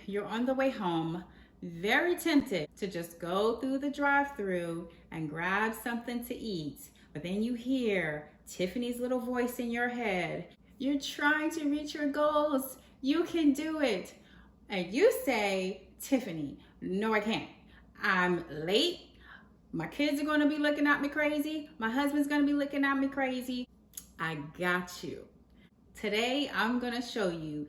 you're on the way home, very tempted to just go through the drive-through and grab something to eat, but then you hear Tiffany's little voice in your head. You're trying to reach your goals. You can do it. And you say, Tiffany, no, I can't. I'm late. My kids are going to be looking at me crazy. My husband's going to be looking at me crazy. I got you. Today, I'm going to show you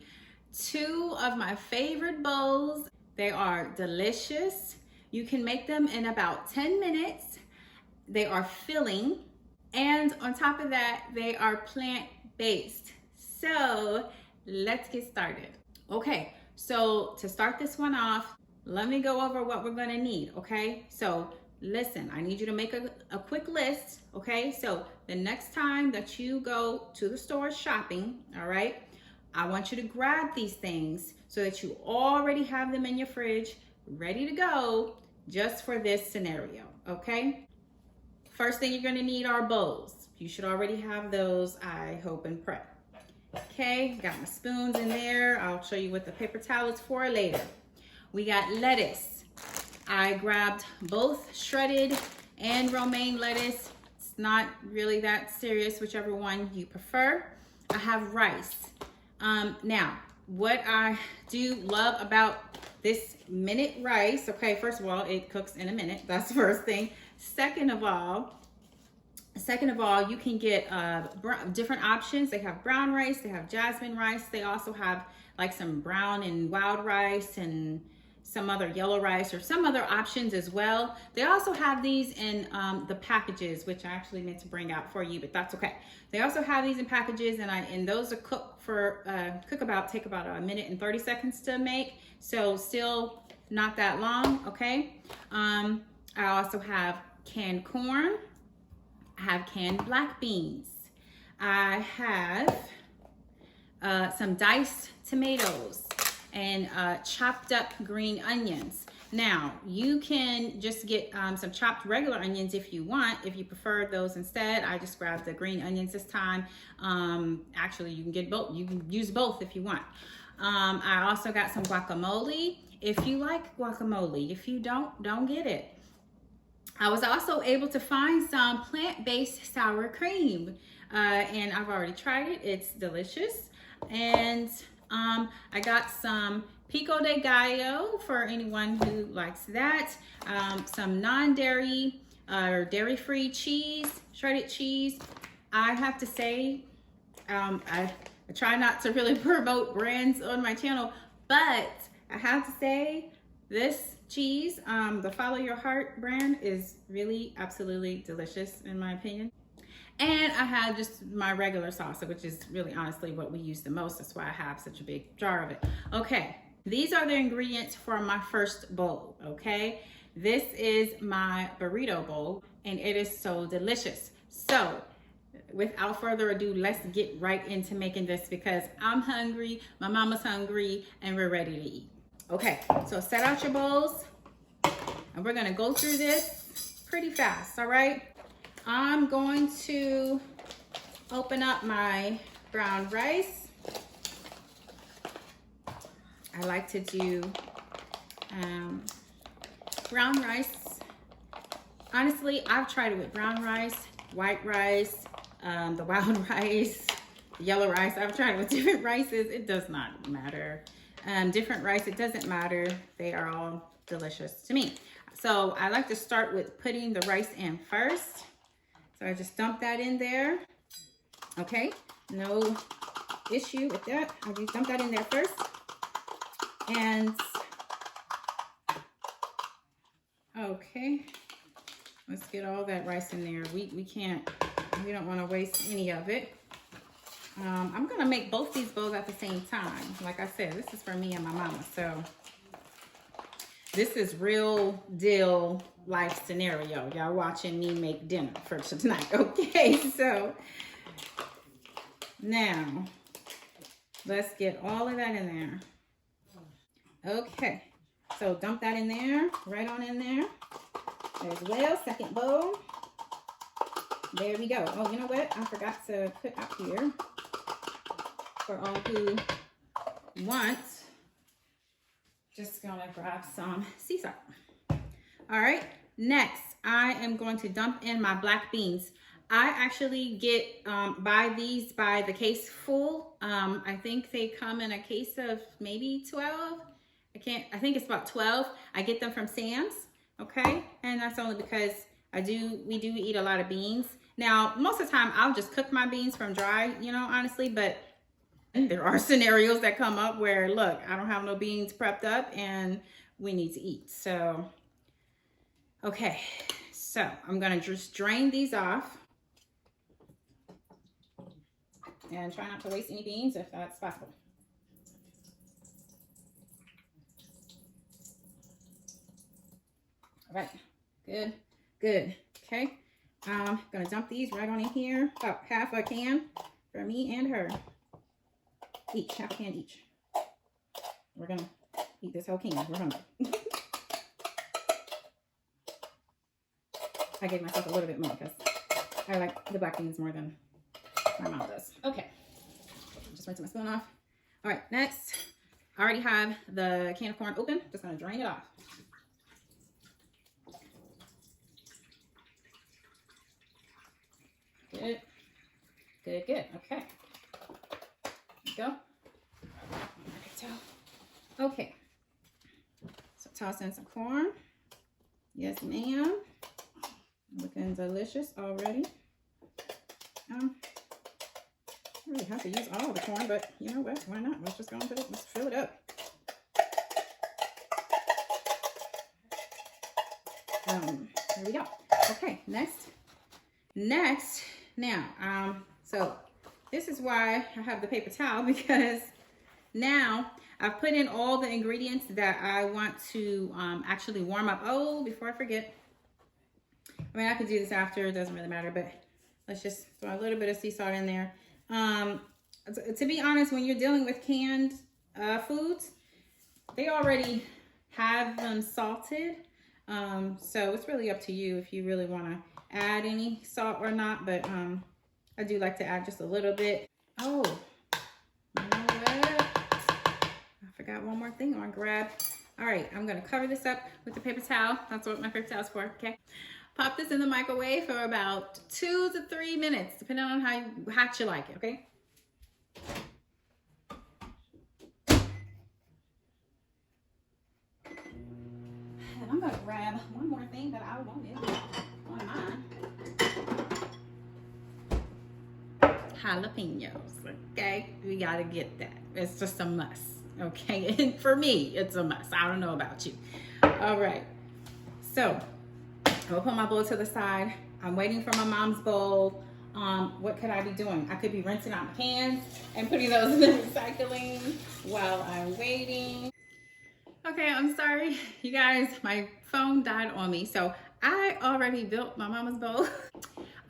two of my favorite bowls. They are delicious. You can make them in about 10 minutes. They are filling. And on top of that, they are plant-based. So let's get started. Okay, so to start this one off, let me go over what we're gonna need, okay? So listen, I need you to make a quick list, okay? So the next time that you go to the store shopping, all right, I want you to grab these things so that you already have them in your fridge, ready to go, just for this scenario, okay? First thing you're gonna need are bowls. You should already have those, I hope and pray. Okay, got my spoons in there. I'll show you what the paper towel is for later. We got lettuce. I grabbed both shredded and romaine lettuce. It's not really that serious, whichever one you prefer. I have rice. Now, what I do love about this minute rice, okay, first of all, it cooks in a minute. That's the first thing. Second of all, you can get different options. They have brown rice, they have jasmine rice. They also have like some brown and wild rice and some other yellow rice or some other options as well. They also have these in the packages, which I actually meant to bring out for you, but that's okay. They also have these in packages, and those are take about a minute and 30 seconds to make. So still not that long, okay? I also have canned corn. I have canned black beans. I have some diced tomatoes and chopped up green onions. Now, you can just get some chopped regular onions if you want, if you prefer those instead. I just grabbed the green onions this time. Actually, you can get both. You can use both if you want. I also got some guacamole. If you like guacamole, if you don't get it. I was also able to find some plant-based sour cream, and I've already tried it. It's delicious. And I got some pico de gallo for anyone who likes that. Some non-dairy or dairy-free cheese, shredded cheese. I have to say, I try not to really promote brands on my channel, but I have to say this cheese, the Follow Your Heart brand, is really absolutely delicious in my opinion. And I have just my regular salsa, which is really honestly what we use the most. That's why I have such a big jar of it. Okay, these are the ingredients for my first bowl, okay? This is my burrito bowl, and it is so delicious. So without further ado, let's get right into making this because I'm hungry, my mama's hungry, and we're ready to eat. Okay, so set out your bowls, and we're gonna go through this pretty fast, all right? I'm going to open up my brown rice. I like to do brown rice. Honestly, I've tried it with brown rice, white rice, the wild rice, the yellow rice. I've tried it with different rices. It does not matter. Different rice, it doesn't matter. They are all delicious to me. So I like to start with putting the rice in first. So I just dump that in there. Okay, no issue with that. I just dump that in there first. And okay, let's get all that rice in there. We don't want to waste any of it. I'm gonna make both these bowls at the same time. Like I said, this is for me and my mama. So this is real deal life scenario. Y'all watching me make dinner for tonight. Okay, so now let's get all of that in there. Okay, so dump that in there, right on in there as well. Second bowl. There we go. Oh, you know what? I forgot to put up here for all who want Just gonna grab some sea salt. All right, next I am going to dump in my black beans. I actually get buy these by the case full. I think they come in a case of maybe 12. I think it's about 12. I get them from Sam's, okay? And that's only because we do eat a lot of beans. Now, most of the time I'll just cook my beans from dry, you know, honestly, but there are scenarios that come up where, look, I don't have no beans prepped up and we need to eat. So, okay, so I'm gonna just drain these off and try not to waste any beans if that's possible. All right, good, good. Okay, I'm gonna dump these right on in here, about half a can for me and her. Each, half a can each. We're gonna eat this whole can. We're hungry. I gave myself a little bit more because I like the black beans more than my mom does. Okay, just rinse my spoon off. All right, next, I already have the can of corn open. Just gonna drain it off. Good, good, good. Okay, there you go. Okay, so toss in some corn. Yes, ma'am. Looking delicious already. I really have to use all the corn, but you know what? Why not? Let's just go and put it. Let's fill it up. There we go. Okay, next. Now, so this is why I have the paper towel, because now I've put in all the ingredients that I want to actually warm up. Oh, before I forget, I mean, I could do this after, it doesn't really matter, but let's just throw a little bit of sea salt in there. To be honest, when you're dealing with canned foods, they already have them salted. So it's really up to you if you really want to add any salt or not, but I do like to add just a little bit. Oh, you know what? I forgot one more thing I want to grab. All right, I'm going to cover this up with the paper towel. That's what my paper towel is for, okay? Pop this in the microwave for about 2 to 3 minutes, depending on how hot you like it, okay? And I'm gonna grab one more thing that I wanted on mine. Jalapenos, okay? We gotta get that. It's just a must, okay? And for me, it's a must. I don't know about you. All right, so I'll put my bowl to the side. I'm waiting for my mom's bowl. What could I be doing? I could be rinsing out my cans and putting those in the recycling while I'm waiting. Okay, I'm sorry, you guys, my phone died on me. So I already built my mama's bowl.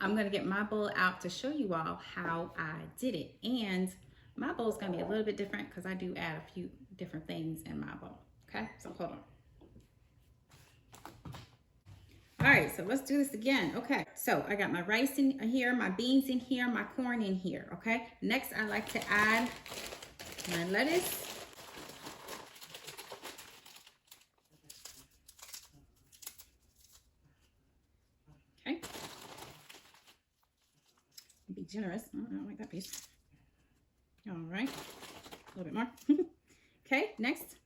I'm gonna get my bowl out to show you all how I did it. And my bowl is gonna be a little bit different because I do add a few different things in my bowl, okay? So hold on. All right, so let's do this again. Okay, so I got my rice in here, my beans in here, my corn in here, okay? Next, I like to add my lettuce. Okay. Be generous. Oh, I don't like that piece. All right, a little bit more. Okay, next,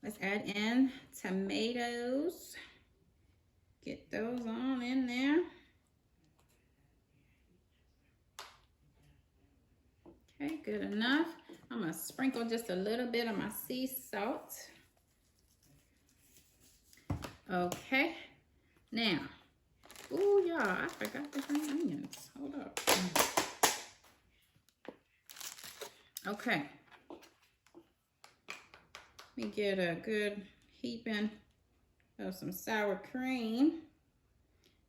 let's add in tomatoes. Get those on in there. Okay, good enough. I'm gonna sprinkle just a little bit of my sea salt. Okay, now, oh yeah, I forgot the green onions. Hold up. Okay, let me get a good heaping of some sour cream.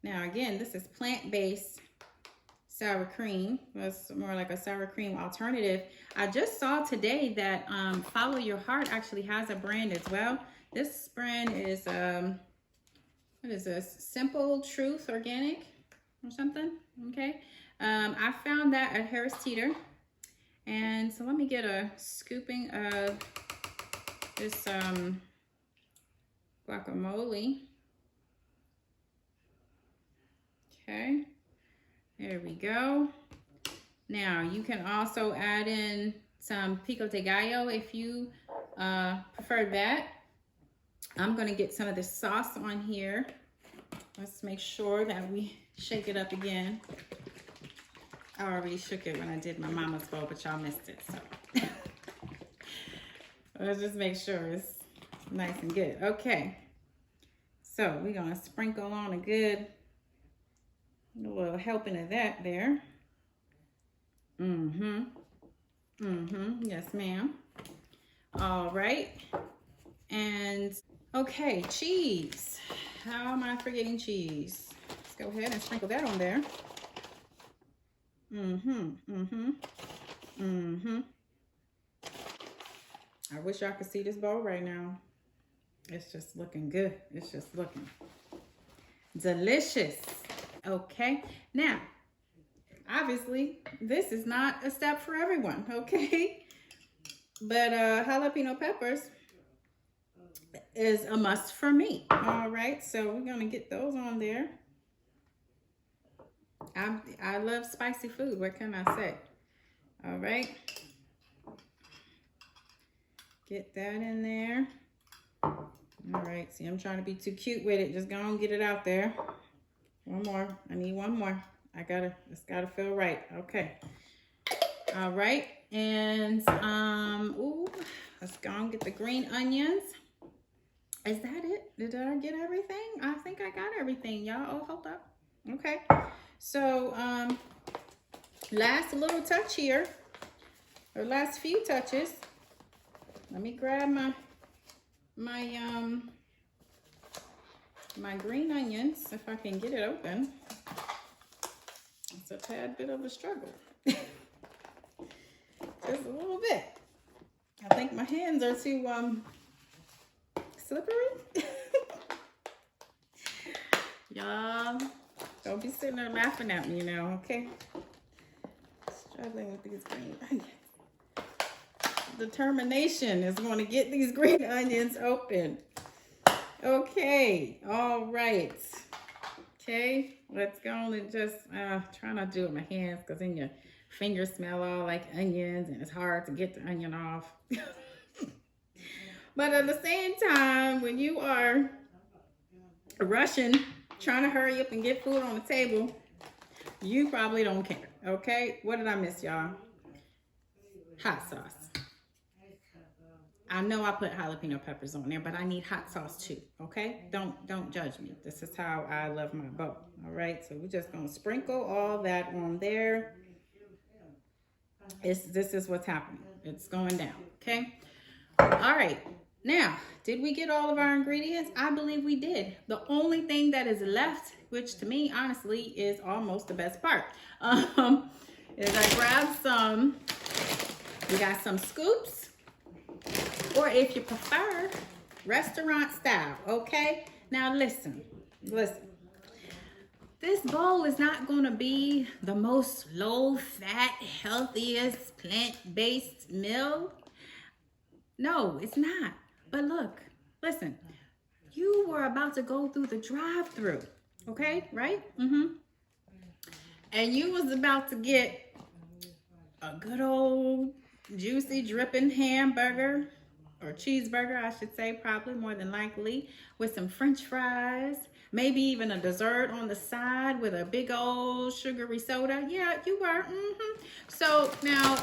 Now again, this is plant-based sour cream. It's more like a sour cream alternative. I just saw today that Follow Your Heart actually has a brand as well. This brand is, what is this? Simple Truth Organic or something, okay? I found that at Harris Teeter. And so let me get a scooping of this guacamole. Okay, there we go. Now you can also add in some pico de gallo if you prefer that. I'm gonna get some of the sauce on here. Let's make sure that we shake it up again. I already shook it when I did my mama's bowl, but y'all missed it, so. Let's just make sure it's nice and good. Okay, so we're gonna sprinkle on a little helping of that there. Yes, ma'am. All right. And okay, cheese. How am I forgetting cheese? Let's go ahead and sprinkle that on there. I wish y'all could see this bowl right now. It's just looking good. It's just looking delicious. Okay, now obviously this is not a step for everyone, okay? But jalapeno peppers is a must for me. All right, so we're gonna get those on there. I love spicy food. What can I say? All right, get that in there. All right, see, I'm trying to be too cute with it. Just go and get it out there. One more. I need one more. It's gotta feel right. Okay. All right, and let's go and get the green onions. Is that it? Did I get everything? I think I got everything, y'all. Oh, hold up. Okay. So, last little touch here, or last few touches. Let me grab my green onions, if I can get it open. It's a tad bit of a struggle. Just a little bit. I think my hands are too slippery. Y'all, don't be sitting there laughing at me now, okay? Struggling with these green onions. Determination is going to get these green onions open. Okay, all right. Okay, let's go and just try not to do it with my hands, because then your fingers smell all like onions and it's hard to get the onion off. But at the same time, when you are rushing, trying to hurry up and get food on the table, you probably don't care. Okay, what did I miss, y'all? Hot sauce. I know I put jalapeno peppers on there, but I need hot sauce too, okay? Don't judge me. This is how I love my bowl, all right? So we're just gonna sprinkle all that on there. This is what's happening. It's going down, okay? All right, now, did we get all of our ingredients? I believe we did. The only thing that is left, which to me, honestly, is almost the best part, is I grabbed we got some scoops, or if you prefer, restaurant style, okay? Now listen. This bowl is not gonna be the most low-fat, healthiest, plant-based meal. No, it's not. But look, listen, you were about to go through the drive-through, okay, right? And you was about to get a good old juicy dripping hamburger, or cheeseburger, I should say, probably more than likely, with some French fries, maybe even a dessert on the side with a big old sugary soda. Yeah, you were. So now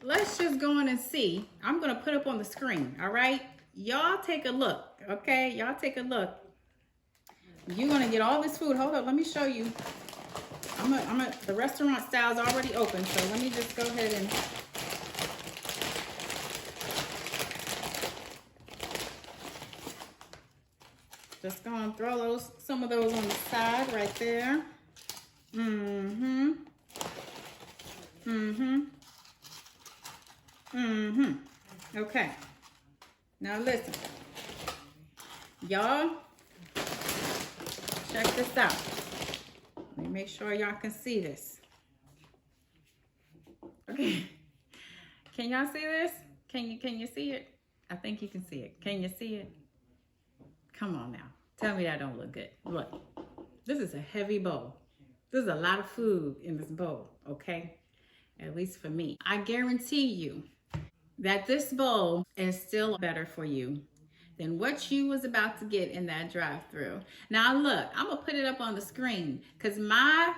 let's just go in and see. I'm gonna put up on the screen, all right? Y'all take a look, okay? Y'all take a look. You're gonna get all this food. Hold up, let me show you. The restaurant style's already open, so let me just go ahead and just gonna throw some of those on the side right there. Okay. Now listen. Y'all, check this out. Let me make sure y'all can see this. Okay. Can y'all see this? Can you see it? I think you can see it. Can you see it? Come on now. Tell me that don't look good. Look, this is a heavy bowl. There's a lot of food in this bowl, okay? At least for me. I guarantee you that this bowl is still better for you than what you was about to get in that drive-through. Now look, I'm gonna put it up on the screen because my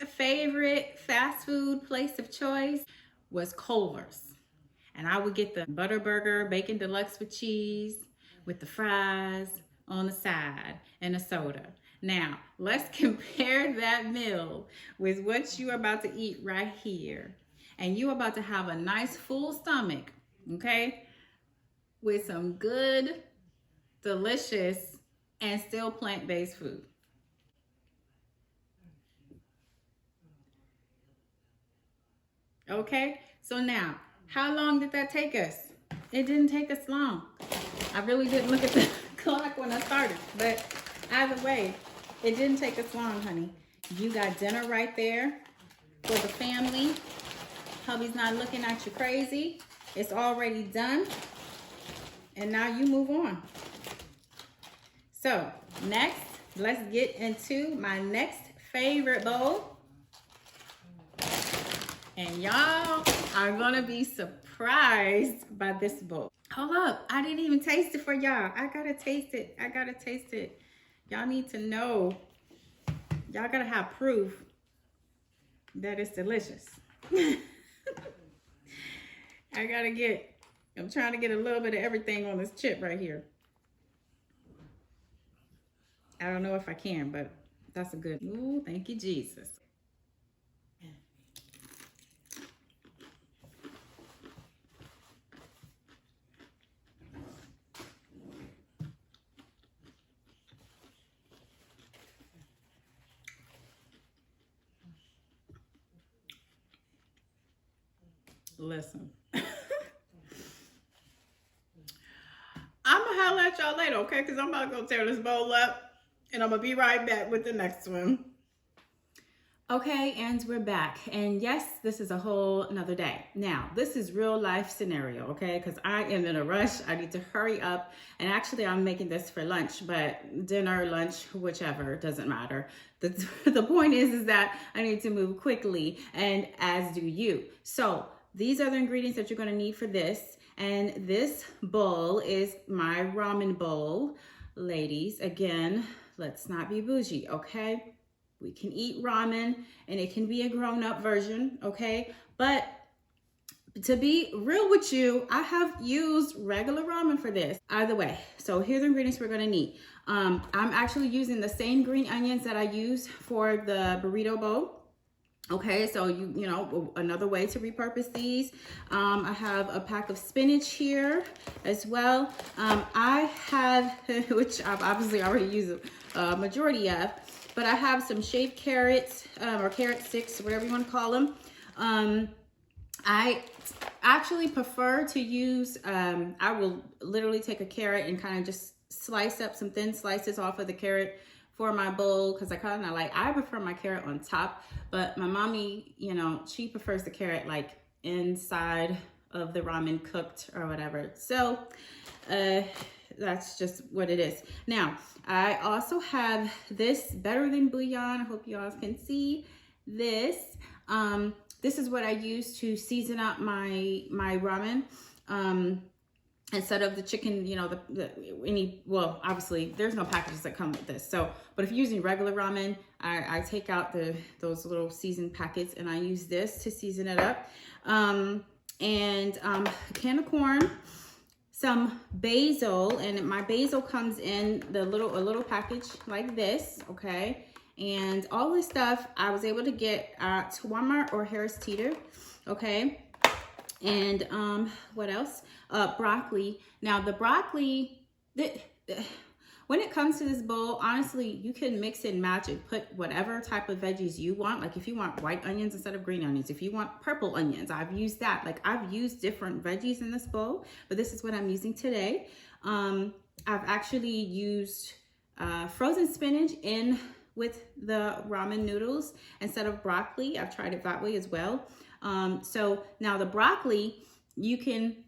favorite fast food place of choice was Culver's. And I would get the butter burger, bacon deluxe with cheese, with the fries on the side and a soda. Now, let's compare that meal with what you're about to eat right here. And you're about to have a nice full stomach, okay? With some good, delicious, and still plant-based food. Okay, so now, how long did that take us? It didn't take us long. I really didn't look at the clock when I started, but either way, it didn't take us long, honey. You got dinner right there for the family. Hubby's not looking at you crazy. It's already done. And now you move on. So next, let's get into my next favorite bowl. And y'all are gonna be surprised by this bowl. Hold up, I didn't even taste it for y'all. I gotta taste it, I gotta taste it. Y'all need to know, y'all gotta have proof that it's delicious. I'm trying to get a little bit of everything on this chip right here. I don't know if I can, but that's a good, ooh, thank you, Jesus. Listen. I'm gonna holler at y'all later, okay? Because I'm about to go tear this bowl up and I'm gonna be right back with the next one. Okay, and we're back. And yes, this is a whole another day. Now, this is real life scenario, okay? Because I am in a rush. I need to hurry up. And actually, I'm making this for lunch, but dinner, lunch, whichever, doesn't matter. The point is that I need to move quickly, and as do you. So these are the ingredients that you're gonna need for this. And this bowl is my ramen bowl. Ladies, again, let's not be bougie, okay? We can eat ramen and it can be a grown-up version, okay? But to be real with you, I have used regular ramen for this. Either way, so here's the ingredients we're gonna need. I'm actually using the same green onions that I use for the burrito bowl. Okay, so you know, another way to repurpose these. I have a pack of spinach here as well. I have, which I've obviously already used a majority of, but I have some shaved carrots or carrot sticks, whatever you want to call them. I actually prefer to use, I will literally take a carrot and kind of just slice up some thin slices off of the carrot for my bowl, because I prefer my carrot on top, but my mommy, you know, she prefers the carrot like inside of the ramen cooked or whatever. So that's just what it is. Now, I also have this Better Than Bouillon. I hope you all can see this. This is what I use to season up my ramen. Instead of the chicken, you know, well, obviously there's no packages that come with this. So, but if you're using regular ramen, I take out those little seasoned packets and I use this to season it up. A can of corn, some basil, and my basil comes in a little package like this, okay? And all this stuff I was able to get at Walmart or Harris Teeter, okay? And what else? Broccoli. Now the broccoli, when it comes to this bowl, honestly, you can mix and match and put whatever type of veggies you want. Like if you want white onions instead of green onions, if you want purple onions, I've used that. Like I've used different veggies in this bowl, but this is what I'm using today. I've actually used frozen spinach in with the ramen noodles instead of broccoli. I've tried it that way as well. So now the broccoli, you can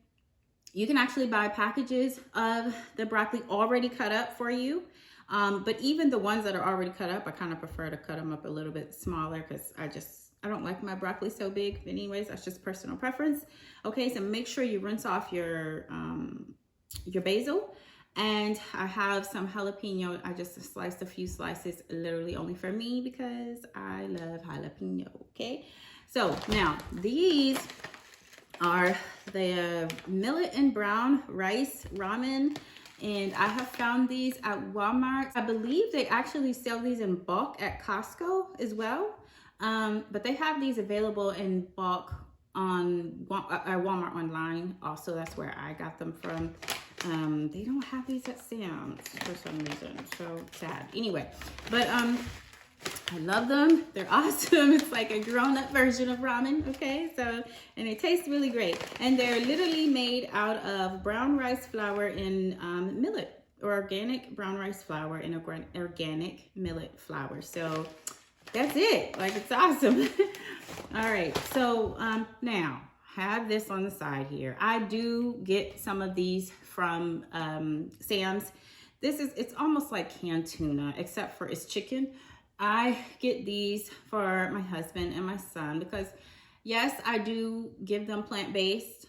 You can actually buy packages of the broccoli already cut up for you. But even the ones that are already cut up, I kind of prefer to cut them up a little bit smaller because I don't like my broccoli so big. But anyways, that's just personal preference. Okay, so make sure you rinse off your basil. And I have some jalapeno. I just sliced a few slices literally only for me because I love jalapeno, okay? So now these are the millet and brown rice ramen, and I have found these at Walmart. I believe they actually sell these in bulk at Costco as well, but they have these available in bulk on Walmart online also. That's where I got them from. They don't have these at Sam's for some reason, so sad. Anyway, but I love them. They're awesome. It's like a grown-up version of ramen, okay? So, and it tastes really great. And they're literally made out of brown rice flour and millet, or organic brown rice flour and organic millet flour. So that's it. Like, it's awesome. All right. So now, have this on the side here. I do get some of these from Sam's. It's almost like canned tuna, except for it's chicken. I get these for my husband and my son because, yes, I do give them plant-based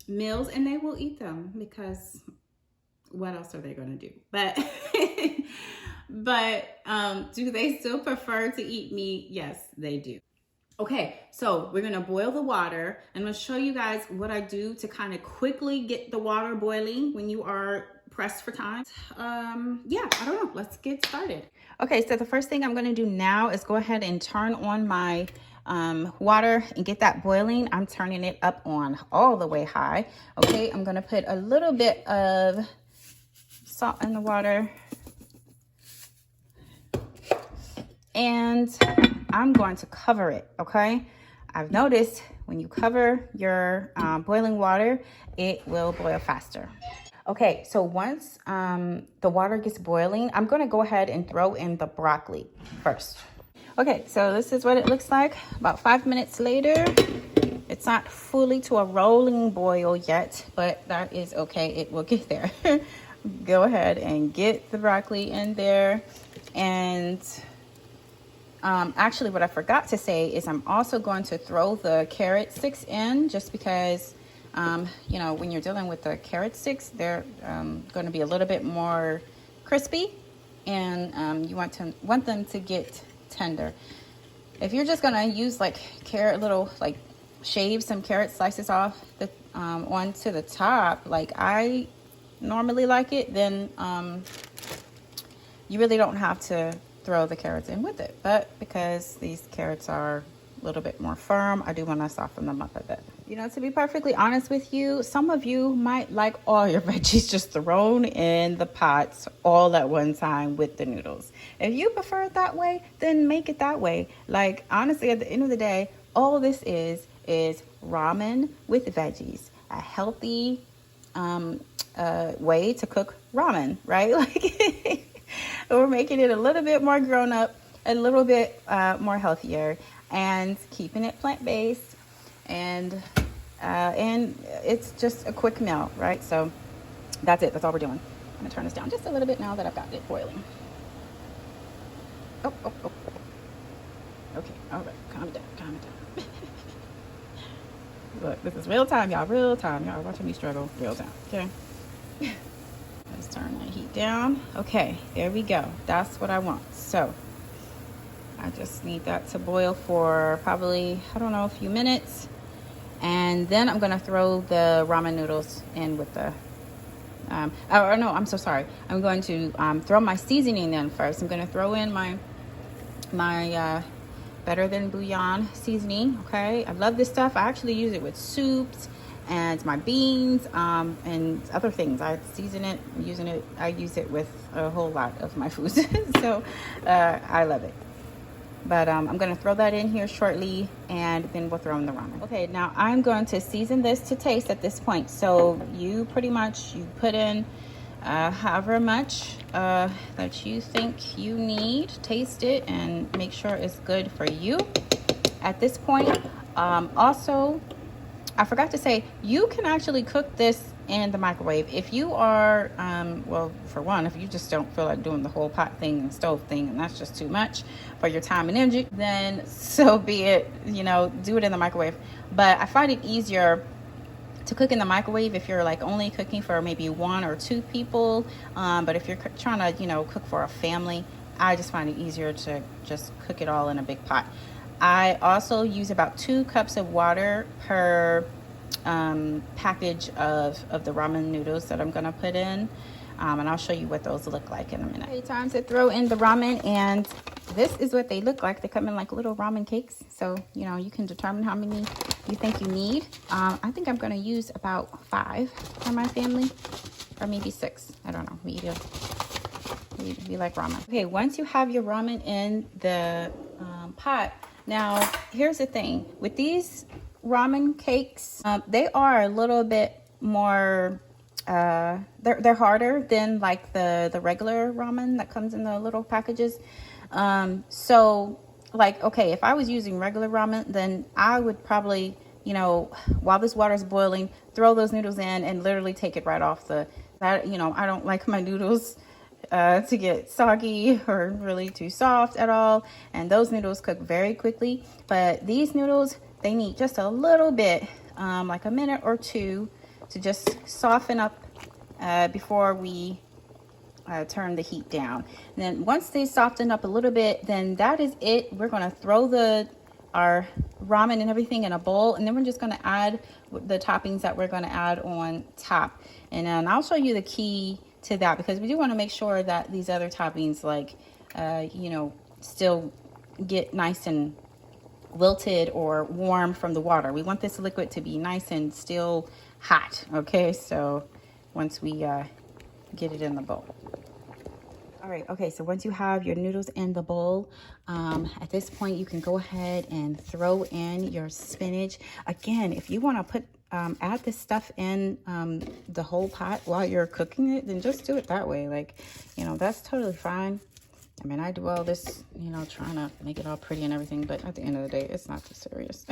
meals, and they will eat them because what else are they going to do? But, do they still prefer to eat meat? Yes, they do. Okay, so we're going to boil the water, and I'm going to show you guys what I do to kind of quickly get the water boiling when you are pressed for time. Yeah, I don't know. Let's get started. Okay, so the first thing I'm going to do now is go ahead and turn on my water and get that boiling. I'm turning it up on all the way high. Okay, I'm going to put a little bit of salt in the water. And I'm going to cover it, okay? I've noticed when you cover your boiling water, it will boil faster. Okay, so once the water gets boiling, I'm gonna go ahead and throw in the broccoli first. Okay, so this is what it looks like about 5 minutes later. It's not fully to a rolling boil yet, but that is okay, it will get there. Go ahead and get the broccoli in there. And actually what I forgot to say is I'm also going to throw the carrot sticks in just because you know, when you're dealing with the carrot sticks, they're going to be a little bit more crispy, and you want them to get tender. If you're just going to use like shave some carrot slices off the onto the top, like I normally like it, then you really don't have to throw the carrots in with it. But because these carrots are a little bit more firm, I do want to soften them up a bit. You know, to be perfectly honest with you, some of you might like all your veggies just thrown in the pots all at one time with the noodles. If you prefer it that way, then make it that way. Like, honestly, at the end of the day, all this is ramen with veggies. A healthy way to cook ramen, right? Like, we're making it a little bit more grown up, a little bit more healthier, and keeping it plant-based. And it's just a quick meal, right? So that's it. That's all we're doing. I'm gonna turn this down just a little bit now that I've got it boiling. Oh. Okay, all right, calm down. Look, this is real time, y'all. Real time, y'all. Watching me struggle. Real time. Okay. Let's turn the heat down. Okay, there we go. That's what I want. So I just need that to boil for probably, I don't know, a few minutes. And then I'm gonna throw the ramen noodles in with the, no, I'm so sorry. I'm going to throw my seasoning in first. I'm gonna throw in my Better Than Bouillon seasoning, okay? I love this stuff. I actually use it with soups and my beans and other things. I use it with a whole lot of my foods. So I love it. But I'm going to throw that in here shortly, and then we'll throw in the ramen. Okay, now I'm going to season this to taste at this point. So you put in however much that you think you need. Taste it and make sure it's good for you. At this point, also, I forgot to say, you can actually cook this in the microwave. If you are, well, for one, if you just don't feel like doing the whole pot thing and stove thing, and that's just too much for your time and energy, then so be it. You know, do it in the microwave. But I find it easier to cook in the microwave if you're like only cooking for maybe 1 or 2 people. But if you're trying to, you know, cook for a family, I just find it easier to just cook it all in a big pot. I also use about 2 cups of water per package of the ramen noodles that I'm gonna put in. And I'll show you what those look like in a minute. Okay, time to throw in the ramen, and this is what they look like. They come in like little ramen cakes, so you know you can determine how many you think you need. I think I'm gonna use about 5 for my family, or maybe 6. I don't know. We like ramen. Okay, once you have your ramen in the pot, now here's the thing with these ramen cakes. They are a little bit more. They're harder than like the regular ramen that comes in the little packages. So like, okay, if I was using regular ramen, then I would probably, you know, while this water is boiling, throw those noodles in and literally take it right off you know, I don't like my noodles to get soggy or really too soft at all. And those noodles cook very quickly. But these noodles, they need just a little bit, like a minute or 2 to just soften up before we turn the heat down. And then once they soften up a little bit, then that is it. We're going to throw our ramen and everything in a bowl, and then we're just going to add the toppings that we're going to add on top. And then I'll show you the key to that, because we do want to make sure that these other toppings, like you know, still get nice and wilted or warm from the water. We want this liquid to be nice and still hot. Okay, so once we get it in the bowl. All right, okay, so once you have your noodles in the bowl, at this point you can go ahead and throw in your spinach. Again, if you want to put add this stuff in the whole pot while you're cooking it, then just do it that way. Like, you know, that's totally fine. I mean, I do all this, you know, trying to make it all pretty and everything, but at the end of the day, it's not too serious.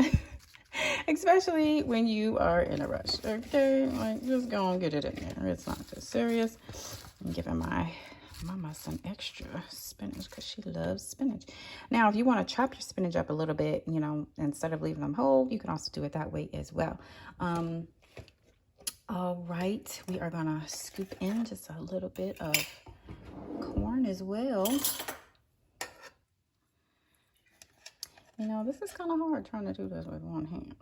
Especially when you are in a rush, okay? Like, just go and get it in there. It's not too serious. I'm giving my mama some extra spinach because she loves spinach. Now, if you want to chop your spinach up a little bit, you know, instead of leaving them whole, you can also do it that way as well. All right, we are gonna scoop in just a little bit of corn as well. You know, this is kind of hard trying to do this with one hand.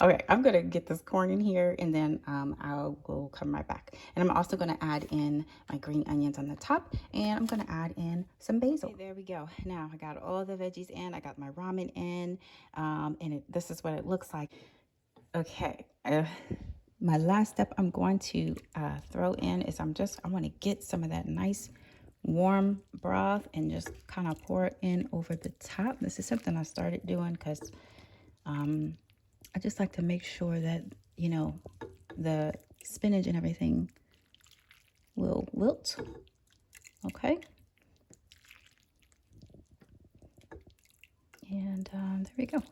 Okay, I'm gonna get this corn in here, and then I'll go come right back. And I'm also gonna add in my green onions on the top, and I'm gonna add in some basil. Okay, there we go. Now I got all the veggies in, I got my ramen in, and this is what it looks like. Okay, my last step I'm going to throw in is I want to get some of that nice warm broth and just kind of pour it in over the top. This is something I started doing because I just like to make sure that, you know, the spinach and everything will wilt. Okay. And there we go.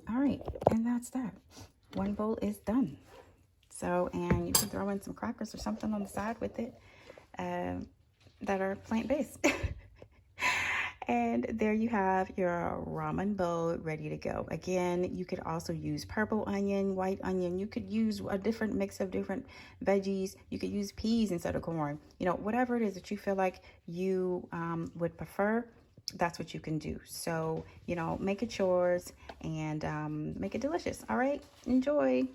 All right, and that's that. One bowl is done. So, and you can throw in some crackers or something on the side with it that are plant-based. And there you have your ramen bowl ready to go. Again, you could also use purple onion, white onion. You could use a different mix of different veggies. You could use peas instead of corn. You know, whatever it is that you feel like you would prefer, that's what you can do. So, you know, make it yours and make it delicious. All right, enjoy.